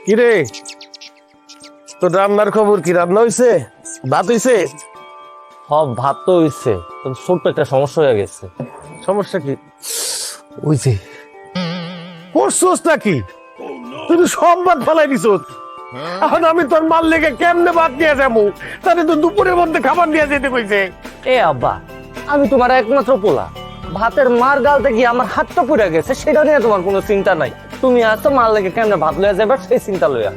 কিরে, তোর রান্নার খবর কি? রান্না হইছে? ভাত হইছে? সব ভাত তো হইছে, তবে ছোট্ট একটা সমস্যা হয়ে গেছে। সমস্যা কি? হইছে করছোস নাকি? তুই তো সব ভাত ফেলাই দিছ। এখন আমি তোর মাল লেগে কেমনে ভাত নিয়ে যাবো? তাহলে তো দুপুরের মধ্যে খাবার নিয়ে যেতে কইছে। এ আব্বা, আমি তোমার একমাত্র পোলা, ভাতের মার গালতে গিয়ে আমার হাতটা পুড়ে গেছে, সেটা নিয়ে তোমার কোনো চিন্তা নাই। তুমি আসো, মাল লেগে কেমনে ভাত লইয়া যাবে সেই চিন্তা লইয়া।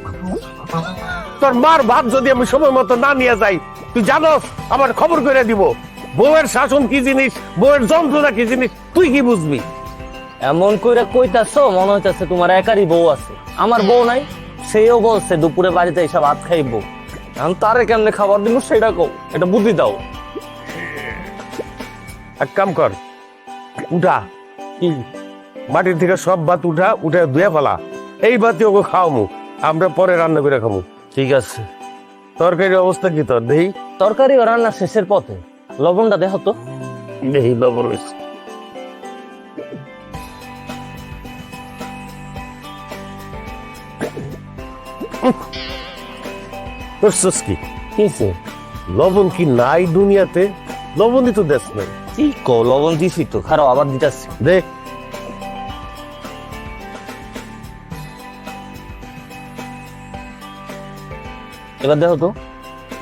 তোর মার ভাত যদি আমি সময় মতো না নিয়ে যাই, তুই জানোস আমার খবর করে দিব। বউয়ের শাসন কি জিনিস, বউয়ের যন্ত্রণা কি জিনিস, তুই কি বুঝবি? এমন কইরা কইতাছো মনে হইতাছে তোমার একারই বউ আছে, আমার বউ নাই। সেও বলছে দুপুরে বাড়িতে এসে ভাত খাইবো, এখন তারে কেমনে খাবার দিব সেটা কও, এটা বুদ্ধি দাও। এক কাম কর, উঠা, কি? মাটির থেকে সব ভাত উঠে ধুয়ে ফেলা। এই ভাতই ওকে খাওয়ামু, আমরা পরে রান্না করে খাবো। ঠিক আছে। তরকারির অবস্থা কি তোর? দেহি তরকারি ও রান্না শেষের পথে, লবণটা দেখো তো। দেহি লবণ হয়েছে। করছস কি? কিছে? লবণ কি নাই দুনিয়াতে? লবণই তো দেশ নাই। কি কো, লবণ দিছি তো, খারাপ আবার দিতাছি। দেখ, এবার দেখো তো।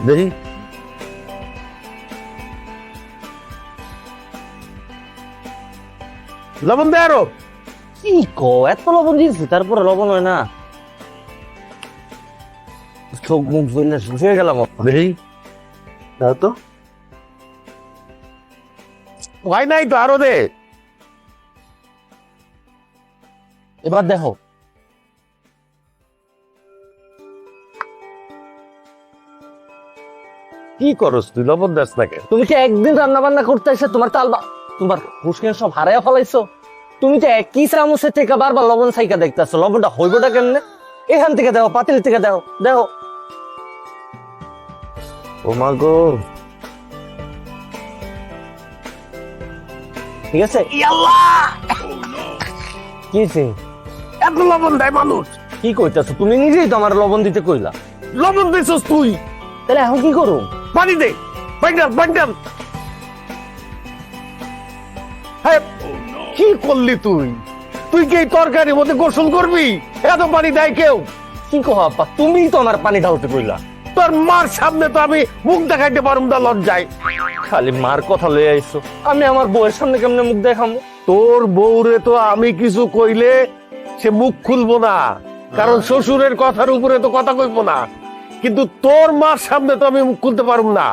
দেহি লবণ দে আরো। কি কো, এত লবণ দিয়েছি তারপরে লবণ হয় না? চোখ মুখ ধুইলে শুকিয়ে গেলাম। দেহি দাও তো। হয় নাই তো, আরো দে। এবার দেখো। কি করস তুই? লবণ দাস না কেন? তুমি কি একদিন রান্না বান্না করতে এসে তোমার তোমার হুশকে সব হারাইয়া ফেলাইছো? তুমি তো একই চামচের থেকে বারবার লবণ সাইকা দেখতেছো, লবণটা হইবটা কেমনে? এখান থেকে দাও, পাতিল থেকে দাও, দাও। ও মা গো, ঠিক আছে। কি হইছে? এত লবণ দেয় মানুষ? কি কইতাছো? তুমি নিজেই তো আমার লবণ দিতে কইলা। লবণ দিছস তুই? তাহলে এখন কি করুম? পানি দে, বান্ডাল বান্ডাল। হ্যাঁ, কি করলি তুই? তুই কি এই তরকারির মধ্যে গোসল করবি? এত পানি দেয় কেউ? কি কহ আপা, তুমিই তো আমার পানি ঢালতে কইলা। তোর মার সামনে তো আমি মুখ দেখাইতে পারুম না লজ্জায়। খালি মার কথা লয়ে আইছো, আমি আমার বউয়ের সামনে কেমনে মুখ দেখামু? তোর বউরে তো আমি কিছু কইলে সে মুখ খুলবো না, কারণ শ্বশুরের কথার উপরে তো কথা কইবো না। কিন্তু তোর মার সামনে তো আমি মুখ খুলতে পারুম না।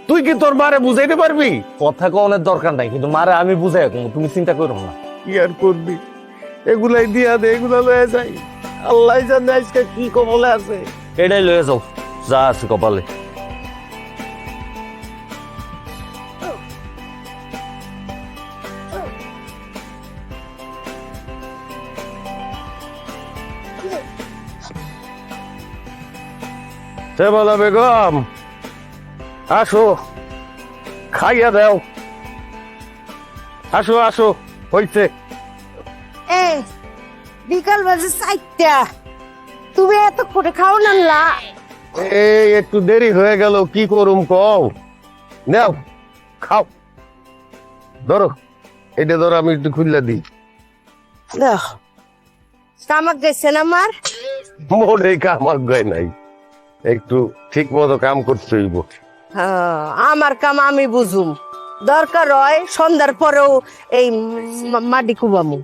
তুই কি তোর মারে বুঝাইতে পারবি? কথা কওনের দরকার নাই, কিন্তু মারে আমি বুঝাই কমু, তুমি চিন্তা করো না। কি আর করবি, এগুলাই দিয়া দে, এগুলা লয়ে যাই। আল্লাহ জানে আজকে কি কবলে আছে। এটাই লয়ে যাও, যা আছে কপালে। শ্যামলা বেগম, আসো, খাইয়া দাও। আসো আসো, হইছে। এই বিকাল বাজে 4টা, তুমি এত করে খাও না? এই একটু দেরি হয়ে গেল, কি করুম কও? নাও খাও, ধরো এটা ধরো, আমি একটু খুললা দিই। তামাক গেছে না আমার? মোরে কামাক গায় নাই, একটু ঠিক মতো কাম করতে হইব। আমার কাম আমি বুঝুম, দরকার হয় সন্ধ্যার পরেও এই মাটি কুবামু।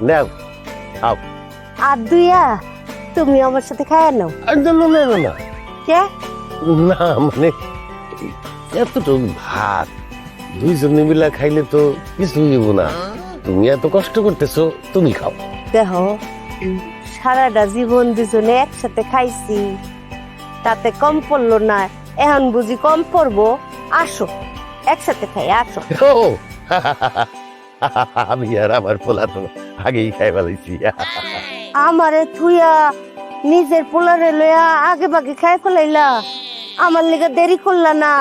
নাও খাও। আর দুইয়া তুমি আমার সাথে খায় নাও। না না না না, কে? না মানে এতটুকু ভাত দুইজনে মিলা খাইলে তো কিছু হইব না। তুমি এত কষ্ট করতেছো, তুমি খাও। দেখো, সারাটা জীবন দুজনে একসাথে খাইছি, তাতে কম পড়লো না, এখন বুঝি কম পড়বো? আসো একসাথে খাই, আসো। ও, আমি আর আমার পোলা তো আগেই খাই ফেলাইছি। আমারে থুইয়া নিজের পোলারে লইয়া আগে বাগে খাই ফেলাইলা, আমার লিগে দেরি করলা না।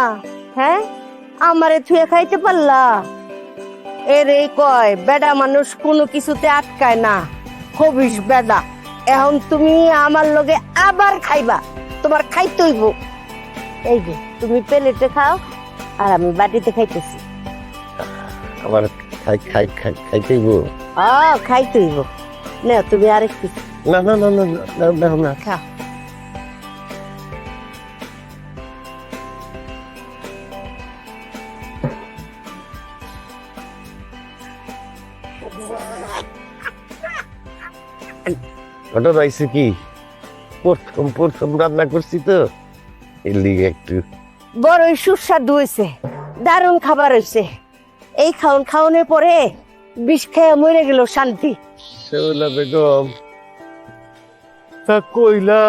হ্যাঁ, আমারে থুয়ে খাইতে পারলা। এরে কয় বেডা মানুষ কোনো কিছুতে আটকায় না, হবিস বেডা। এখন তুমি আমার লগে আবার খাইবা, তোমার খাইতে হইব। এই যে তুমি প্লেটে খাও আর আমি বাটিতে খাইতেছি। আমার খাইতেই খাইতে হইব না, তুমি আরেকটু না না না না না না না খাও। ওটা রয়েছে কি, প্রথম প্রথম রান্না করছি তো, এর লিগে একটু বড়ই সুস্বাদু হয়েছে, দারুণ খাবার হয়েছে। এই খাওনের পরে বিষ খেয়ে মরে গেল শান্তি। শেওলা বেগম তা কইলা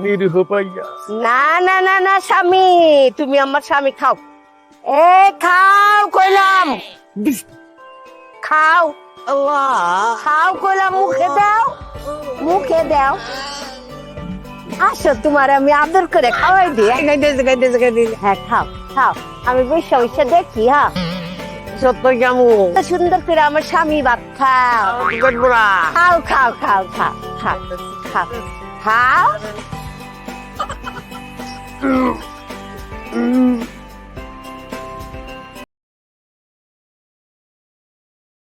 নিরীহ পাইয়া। না না না না স্বামী, তুমি আমার স্বামী খাও। এ খাও কইলাম, খাও। খাও কইলাম, মুখে দাও, মুখে দাও। আসো, তোমার আমি আদর করে খাওয়াই দিই। হ্যাঁ খাও খাও, আমি বৈশা বৈশা দেখি। হ্যাঁ, সত্য কেমন সুন্দর করে আমার স্বামী ভাত খাও। খাও খাও খাও খাও খাও খাও খাও।